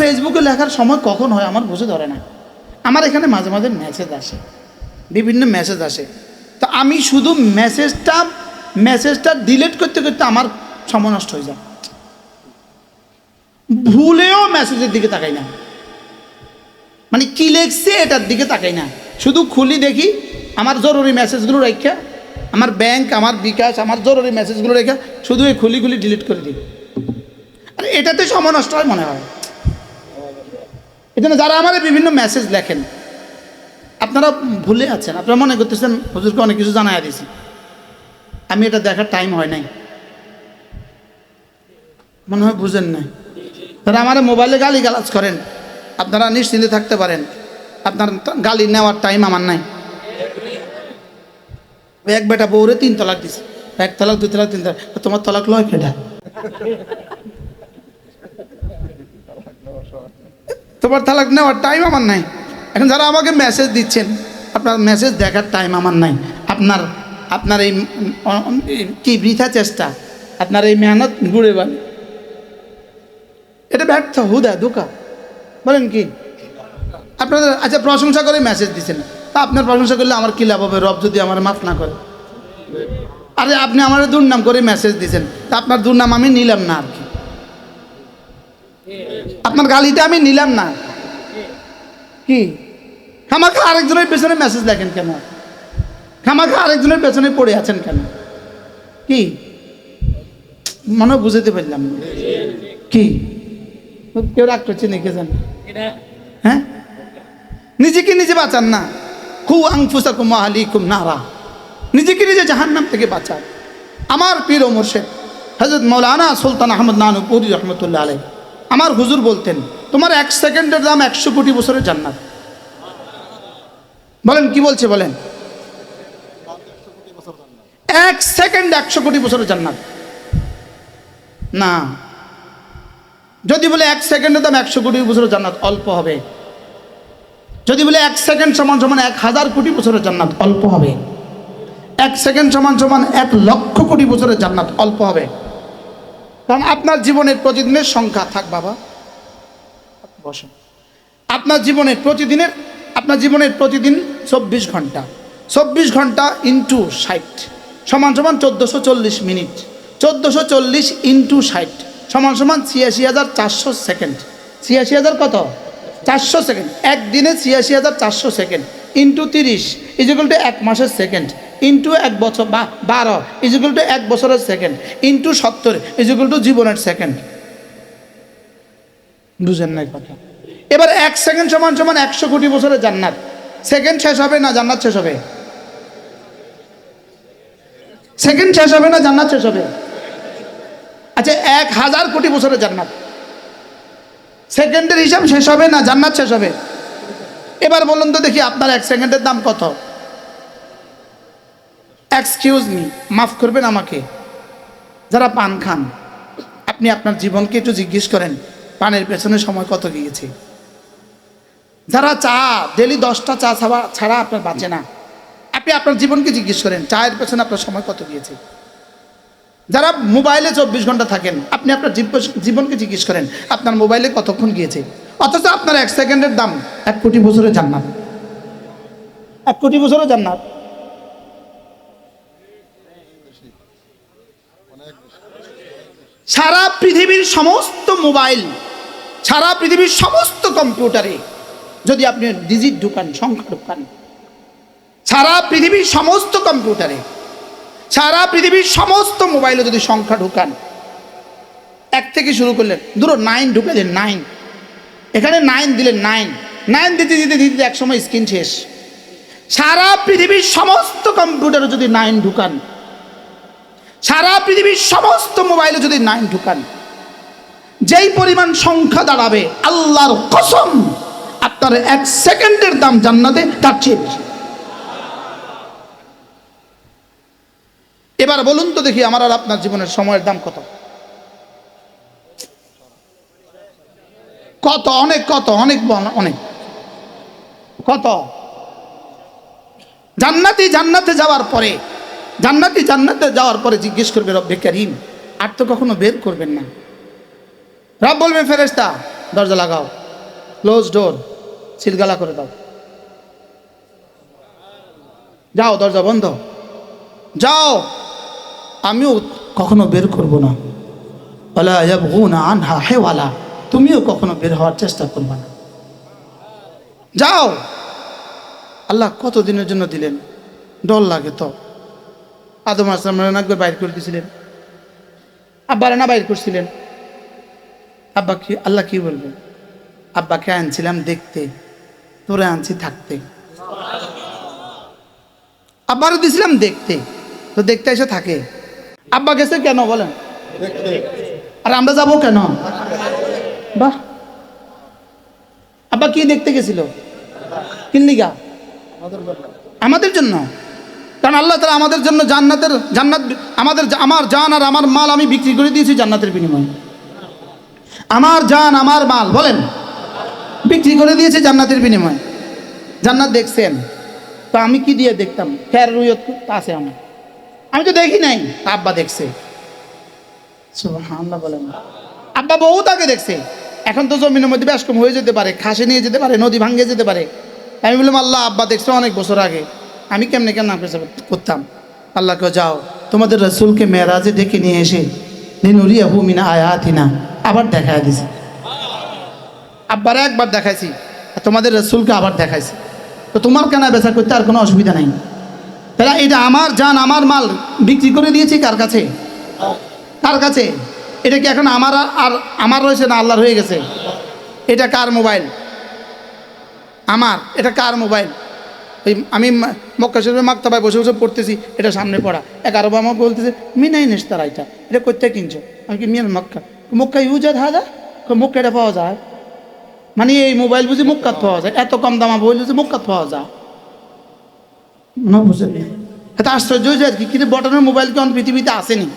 ফেসবুকে লেখার সময় কখন হয় আমার বুঝে ধরে না। আমার এখানে মাঝে মাঝে মেসেজ আসে, বিভিন্ন মেসেজ আসে, তো আমি শুধু মেসেজটা ডিলিট করতে করতে আমার সময় নষ্ট হয়ে যায়। ভুলেও মেসেজের দিকে তাকাই না, মানে কি লেখছে এটার দিকে তাকাই না, শুধু খুলি দেখি আমার জরুরি মেসেজগুলো রেখে, আমার ব্যাংক, আমার বিকাশ, আমার জরুরি মেসেজগুলো রেখে শুধু এই খুলি ডিলিট করে দিই। আর এটাতে সময় নষ্ট হয় মনে হয়। এই জন্য যারা আমার বিভিন্ন মেসেজ লেখেন, আপনারা ভুলে আছেন, আপনারা মনে করতেছেন হুজুরকে অনেক কিছু জানাই দিয়েছি, আমি এটা দেখার টাইম হয় নাই, মনে হয় বুঝেন নাই। তারা আমার মোবাইলে গালি গালাজ করেন, আপনারা নিশ্চিন্তে থাকতে পারেন, আপনার গালি নেওয়ার টাইম আমার নাই। এক বেটা বউরে 3 তালাক দিছে, 1 তালাক 2 তালাক 3 তালাক, তোমার তালাক লয় কেটা? তোমার তালাক নেওয়ার টাইম আমার নাই। এখন যারা আমাকে মেসেজ দিচ্ছেন, আপনার মেসেজ দেখার টাইম আমার নাই। আপনার এই কি বৃথা চেষ্টা, আপনার এই মেহনত ঘুরে বান, এটা ব্যর্থ, হুদা ধোকা, বলেন কি? আপনাদের আচ্ছা প্রশংসা করে মেসেজ দিচ্ছেন, তা আপনার প্রশংসা করলে আমার কি লাভ হবে রব যদি আমার মাফ না করে? আরে আপনি আমার দুর্নাম করে মেসেজ দিচ্ছেন, তা আপনার দুর্নাম আমি নিলাম না, আর কি আপনার গালিটা আমি নিলাম না, কি খামাখা আরেকজনের পেছনে মেসেজ লেখেন কেন? খামাখা আরেকজনের পেছনে পড়ে আছেন কেন? কি মনে বুঝতে পারলাম না। কি কেউ রাগ করছে নাকি জানেন? হ্যাঁ, নিজেকে নিজে বাঁচান না। কু আনফুসাকুম ওয়া আহলিকুম নারা, নিজেকে নিজে জাহান্নাম থেকে বাঁচান। আমার পীর ও মুর্শিদ হযরত মাওলানা সুলতান আহমদ নানুপুরি রহমতুল্লাহ আলাইহি আমার হুজুর বলতেন, তোমার 1 সেকেন্ডের দাম 100 কোটি বছরের জান্নাত। বলেন কি বলছে? বলেন 1 সেকেন্ড 100 কোটি বছরের জান্নাত না। যদি বলে 1 সেকেন্ডের দাম 100 কোটি বছরের জান্নাত, অল্প হবে। যদি বলে 1 সেকেন্ড সমান সমান 1000 কোটি বছরের জান্নাত, অল্প হবে। 1 সেকেন্ড সমান সমান 1 লক্ষ কোটি বছরের জান্নাত, অল্প হবে। কারণ আপনার জীবনের প্রতিদিনের সংখ্যা থাক বাবা, বসে আপনার জীবনের প্রতিদিন 24 ঘন্টা, 24 ঘন্টা ইন্টু 60 সমান সমান 1440 মিনিট, 1440 ইন্টু 60 সমান সমান 86,400 সেকেন্ড। 86,000 কত? 400 সেকেন্ড। একদিনে 86,400 সেকেন্ড ইন্টু 30 ইজিক্যাল টু 1 মাসের সেকেন্ড, ইন্টু 1 বছর বা 12 ইজিক্যাল টু 1 বছরের সেকেন্ড, ইন্টু 70 ইজিক্যাল টু জীবনের সেকেন্ড। বুঝেন নাই কথা? এবার 1 সেকেন্ড সমান সমান 100 কোটি বছরের জান্নাত। সেকেন্ড শেষ হবে না জান্নাত শেষ হবে? সেকেন্ড শেষ হবে না জান্নাত শেষ হবে? আচ্ছা 1000 কোটি বছরের জান্নাত, সেকেন্ডের হিসাব শেষ হবে না জান্নাত শেষ হবে? এবার বলুন তো দেখি আপনার 1 সেকেন্ডের দাম কত? এক্সকিউজ মি, মাফ করবেন আমাকে, যারা পান খান, আপনি আপনার জীবনকে একটু জিজ্ঞেস করেন পানের পেছনে সময় কত গিয়েছে? যারা চা ডেলি 10টা চা ছাড়া আপনার বাঁচে না, আপনি আপনার জীবনকে জিজ্ঞেস করেন চায়ের পেছনে আপনার সময় কত গিয়েছে? যারা মোবাইলে 24 ঘন্টা থাকেন, আপনি আপনার জীবনকে জিজ্ঞেস করেন আপনার মোবাইলে কতক্ষণ গিয়েছে? অথচ আপনার 1 সেকেন্ডের দাম 1 কোটি বছরের জান্নাত। 1 কোটি বছরের জান্নাত। সারা পৃথিবীর সমস্ত মোবাইল, সারা পৃথিবীর সমস্ত কম্পিউটারে যদি আপনি ডিজিট ঢুকান, সংখ্যা ঢুকান, সারা পৃথিবীর সমস্ত কম্পিউটারে, সারা পৃথিবীর সমস্ত মোবাইলে যদি সংখ্যা ঢুকান, 1 থেকে শুরু করলেন, ধরো 9 ঢুকালেন, 9 এখানে 9 দিলেন, 9 দিতে দিতে দিতে এক সময় স্ক্রিন শেষ। সারা পৃথিবীর সমস্ত কম্পিউটারে যদি 9 ঢুকান, সারা পৃথিবীর সমস্ত মোবাইলে যদি 9 ঢুকান, যেই পরিমাণ সংখ্যা দাঁড়াবে আল্লাহর কসম আপনার 1 সেকেন্ডের দাম জান্নাতে তার চেয়ে বেশি। এবার বলুন তো দেখি আমার আর আপনার জীবনের সময়ের দাম কত? কত? অনেক, কত? অনেক, অনেক, কত? জান্নাতে যাওয়ার পরে জিজ্ঞেস করবে রব্বে কারীম, আর তো কখনো বের করবেন না। রব বলবেন ফেরেশতা দরজা লাগাও, ক্লোজ ডোর, সিলগালা করে দাও, যাও, দরজা বন্ধ, যাও, আমিও কখনো বের করব না। ওয়ালা ইয়াবগুনা আনহা হিওয়ালা, তুমিও কখনো বের হওয়ার চেষ্টা করবে না, যাও। আল্লাহ কত দিনের জন্য দিলেন, ডর লাগে তো। আদম আলাইহিস সালাম একবার বাইর করে দিয়েছিলেন, আব্বারে না বাইর করছিলেন। আব্বা কি, আল্লাহ কি বলবেন? আব্বাকে আনছিলাম দেখতে, তোরে আনছি থাকতে। আব্বারে দিছিলাম দেখতে, তো দেখতে এসে থাকে। আব্বা গেছে কেন বলেন? আর আমরা যাবো কেন? বাহ, আব্বা কি দেখতে গেছিল? কিল্লিগা? আমাদের জন্য। কারণ আল্লাহ তাআলা আমাদের জন্য জান্নাত আমার জান আর আমার মাল আমি বিক্রি করে দিয়েছি জান্নাতের বিনিময়ে। আমার জান আমার মাল বলেন বিক্রি করে দিয়েছে জান্নাতের বিনিময়ে। জান্নাত দেখছেন তো আমি কি দিয়ে দেখতাম? ফের রুয়ত আছে, আমি তো দেখি নাই, আব্বা দেখছে। সুবহানাল্লাহ বলেন। আব্বা বহুত আগে দেখছে। এখন তো জমিনের মধ্যে ব্যাসকম হয়ে যেতে পারে, খাসে নিয়ে যেতে পারে, নদী ভাঙ্গে যেতে পারে। আমি বললাম আল্লাহ আব্বা দেখছে অনেক বছর আগে, আমি কেমনে করতাম? আল্লাহকে যাও, তোমাদের রাসূলকে মেরাজে ডেকে নিয়ে এসে লিনুরিয়াহু মিন আয়াতিনা আবার দেখায় দিছে। আব্বারে একবার দেখাইছি, আর তোমাদের রাসূলকে আবার দেখাইছি, তো তোমার কেনা বেচা করতে আর কোনো অসুবিধা নাই। তাহলে এটা আমার জান আমার মাল বিক্রি করে দিয়েছি কার কাছে? কার কাছে? এটা কি এখন আমার আর আমার রয়েছে না আল্লাহর হয়ে গেছে? এটা কার মোবাইল? আমার। এটা কার মোবাইল? ওই আমি মক্কা শরীফের মাকতাবায় বসে বসে পড়তেছি, এটা সামনে পড়া। এক আরব আমাকে বলতেছে মিনাই নেস্তারা, এটা করতে কিনছো? আমি কি মিয়ান মক্কা ইউজাদ হাজা, মক্কা এটা পাওয়া যায়, মানে এই মোবাইল বুঝি মক্কাত পাওয়া যায়, এত কম দামা বই বুঝি মক্কাত পাওয়া যায় না? বুঝেন? এত আশ্চর্য হয়ে যায় কি, কিন্তু বটনের মোবাইল কেমন পৃথিবীতে আসেনি।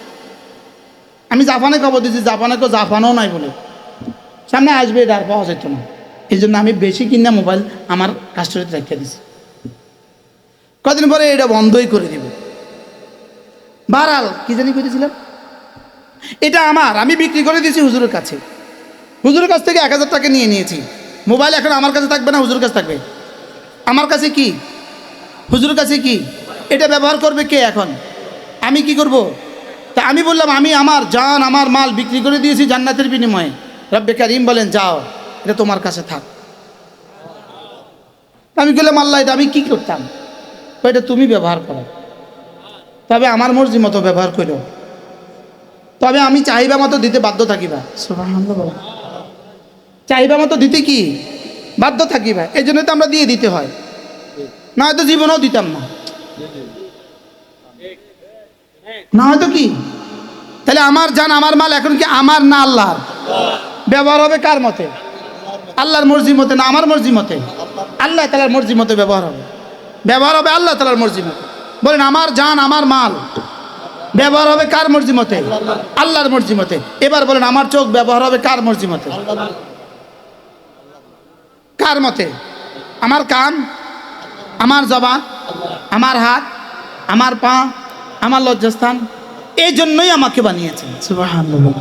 আমি জাপানে খবর দিয়েছি, জাপানে কেউ জাপানও নাই বলে, সামনে আসবে, এটা আর পাওয়া যেত না। এই জন্য আমি বেশি কিনা মোবাইল আমার কাস্টডিতে রেখে দিছি। কদিন পরে এটা বন্ধই করে দিব। বারাল কি জানি করেছিলাম, এটা আমার, আমি বিক্রি করে দিয়েছি হুজুরের কাছে। হুজুরের কাছ থেকে 1000 টাকা নিয়ে নিয়েছি। মোবাইল এখন আমার কাছে থাকবে না, হুজুরের কাছে থাকবে। আমার কাছে কি, হুজুরের কাছে কি, এটা ব্যবহার করবে কে? এখন আমি কি করব? তা আমি বললাম আমি আমার জান আমার মাল বিক্রি করে দিয়েছি জান্নাতের বিনিময়ে। রব্বে কারীম বলেন যাও, এটা তোমার কাছে থাক। আমি বললাম আল্লাহ এটা আমি কি করতাম? এটা তুমি ব্যবহার করো, তবে আমার মর্জি মতো ব্যবহার করো, তবে আমি চাহিদা মতো দিতে বাধ্য থাকিবা। সুবহানাল্লাহ বলেন। চাহিদা মতো দিতে কি বাধ্য থাকিবা, এই জন্য তো আমরা দিয়ে দিতে হয়, না হয়তো জীবনেও দিতাম না, না হয়তো কি। তাহলে আমার জান আমার মাল এখন কি আমার না আল্লাহর? ব্যবহার হবে কার মতে? আল্লাহর মর্জি মতে না আমার মর্জি মতে? আল্লাহ তাআলার মর্জি মতে ব্যবহার হবে, ব্যবহার হবে আল্লাহ তাআলার মর্জি মতে। বলেন আমার জান আমার মাল ব্যবহার হবে কার মর্জি মতে? আল্লাহর মর্জি মতে। এবার বলেন আমার চোখ ব্যবহার হবে কার মর্জি মতে? কার মতে? আমার কান, আমার জবান, আমার হাত, আমার পা, আমার লজ্জাস্থান, এই জন্যই আমাকে বানিয়েছেন। সুবহানাল্লাহ।